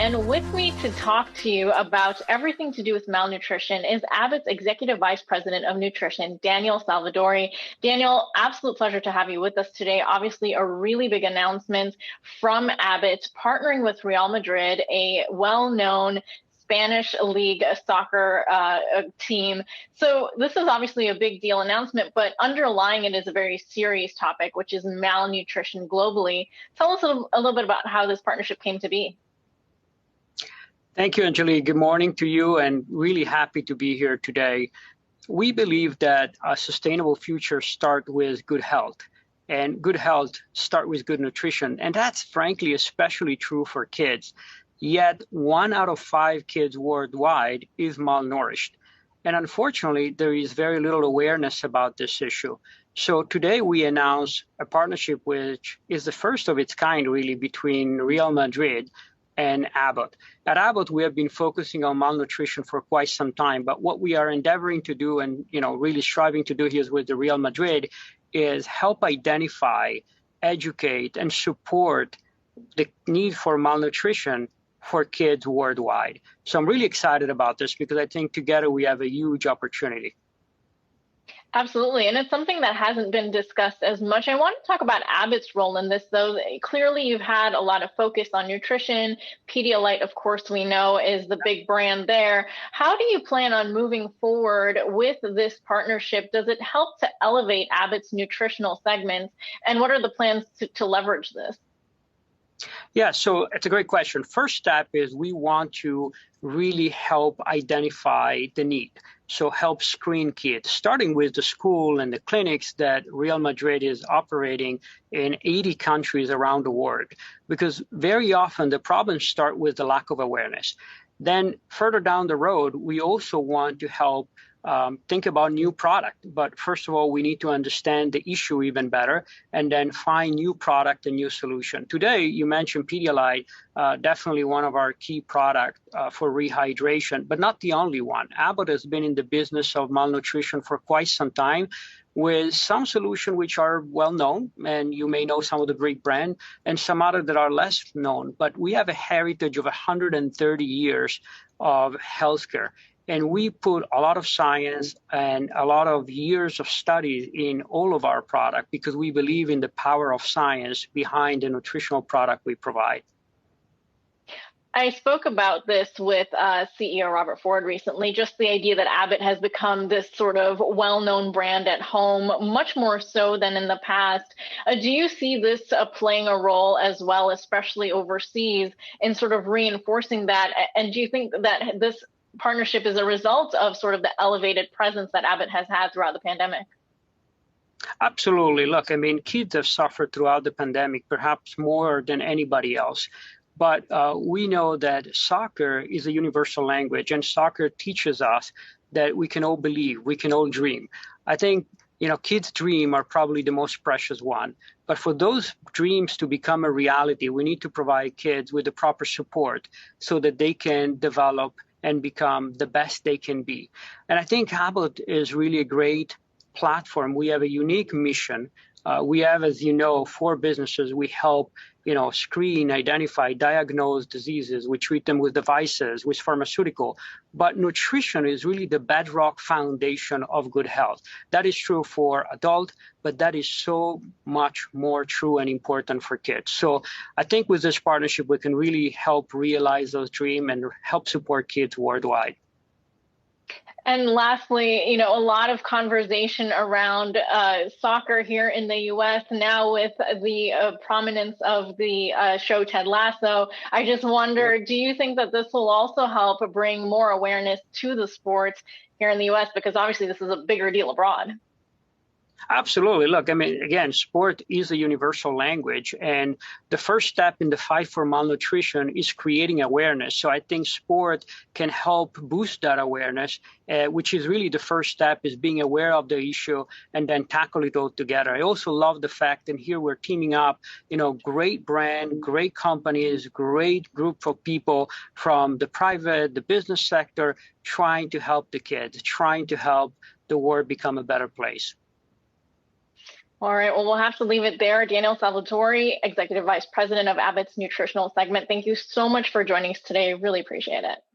And with me to talk to you about everything to do with malnutrition is Abbott's Executive Vice President of Nutrition, Daniel Salvadori. Daniel, absolute pleasure to have you with us today. Obviously, a really big announcement from Abbott partnering with Real Madrid, a well-known Spanish league soccer team. So this is obviously a big deal announcement, but underlying it is a very serious topic, which is malnutrition globally. Tell us a little bit about how this partnership came to be. Thank you, Anjalee. Good morning to you, and really happy to be here today. We believe that a sustainable future starts with good health, and good health starts with good nutrition. And that's frankly especially true for kids. Yet 1 out of 5 kids worldwide is malnourished. And unfortunately, there is very little awareness about this issue. So today we announce a partnership which is the first of its kind, really, between Real Madrid and Abbott. At Abbott, we have been focusing on malnutrition for quite some time, but what we are endeavoring to do and really striving to do here with the Real Madrid is help identify, educate, and support the need for malnutrition for kids worldwide. So I'm really excited about this because I think together we have a huge opportunity. Absolutely. And it's something that hasn't been discussed as much. I want to talk about Abbott's role in this, though. Clearly, you've had a lot of focus on nutrition. Pedialyte, of course, we know is the big brand there. How do you plan on moving forward with this partnership? Does it help to elevate Abbott's nutritional segments? And what are the plans to leverage this? Yeah, so it's a great question. First step is we want to really help identify the need. So help screen kids, starting with the school and the clinics that Real Madrid is operating in 80 countries around the world. Because very often the problems start with the lack of awareness. Then further down the road, we also want to help think about new product. But first of all, we need to understand the issue even better and then find new product and new solution. Today, you mentioned Pedialyte, definitely one of our key products for rehydration, but not the only one. Abbott has been in the business of malnutrition for quite some time with some solutions which are well known, and you may know some of the great brands, and some others that are less known. But we have a heritage of 130 years of healthcare. And we put a lot of science and a lot of years of studies in all of our product because we believe in the power of science behind the nutritional product we provide. I spoke about this with CEO Robert Ford recently, just the idea that Abbott has become this sort of well-known brand at home, much more so than in the past. Do you see this playing a role as well, especially overseas, in sort of reinforcing that? And do you think that this partnership is a result of sort of the elevated presence that Abbott has had throughout the pandemic? Absolutely. Look, I mean, kids have suffered throughout the pandemic, perhaps more than anybody else. But we know that soccer is a universal language, and soccer teaches us that we can all believe, we can all dream. I think, kids' dreams are probably the most precious one. But for those dreams to become a reality, we need to provide kids with the proper support so that they can develop and become the best they can be. And I think Abbott is really a great platform. We have a unique mission. We have, as you know, 4 businesses. We help, screen, identify, diagnose diseases. We treat them with devices, with pharmaceutical. But nutrition is really the bedrock foundation of good health. That is true for adults, but that is so much more true and important for kids. So I think with this partnership, we can really help realize those dreams and help support kids worldwide. And lastly, a lot of conversation around soccer here in the U.S. now with the prominence of the show Ted Lasso. I just wonder, do you think that this will also help bring more awareness to the sports here in the U.S.? Because obviously this is a bigger deal abroad. Absolutely. Look, I mean, again, sport is a universal language, and the first step in the fight for malnutrition is creating awareness. So I think sport can help boost that awareness, which is really the first step, is being aware of the issue and then tackle it all together. I also love the fact, and here we're teaming up, great brand, great companies, great group of people from the private, the business sector, trying to help the kids, trying to help the world become a better place. All right, well, we'll have to leave it there. Daniel Salvadori, Executive Vice President of Abbott's Nutritional Segment. Thank you so much for joining us today. Really appreciate it.